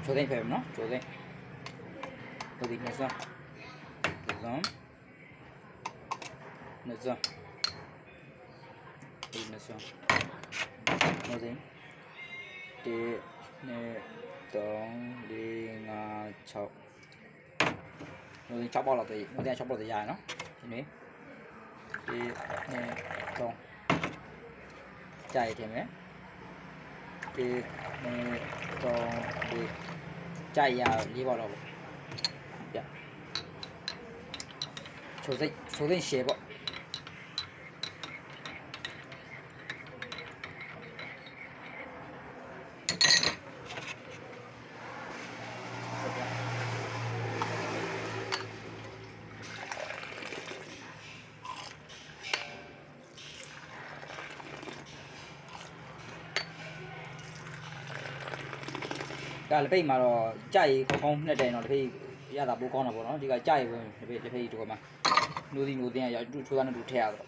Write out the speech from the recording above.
ချိုသိမ့်ဖယ်နော်ချိုသိမ့်ဟိုဒီနှစ်စွန်းနှစ်စွန်းဒီနှစ်စွန်းဟိုသိမ့်1 2 3 4 5 6ဟိုဒီ6ပေါက်လောက်သေးဟိုဒီ6ပေါက်သေးရရနော်ဒီနေ့1 2 3ကြာရထင်မယ်1 2 3 4ကြာရ4ပေါက်တော့ပေါ့ပြချိုသိမ့်ရှယ်ပေါ့ဒါလက်ပိတ်မှာတော့ကြိုက်ကောင်းနှစ်တယ်နော်တစ်ဖိတ်ရတာပိုကောင်းတာပေါ့နော်ဒီကကြိုက်ဝင်တစ်ဖိတ်ဒီကမှာနိုးသင်းရချိုးသားနဲ့တူထည့်ရတော့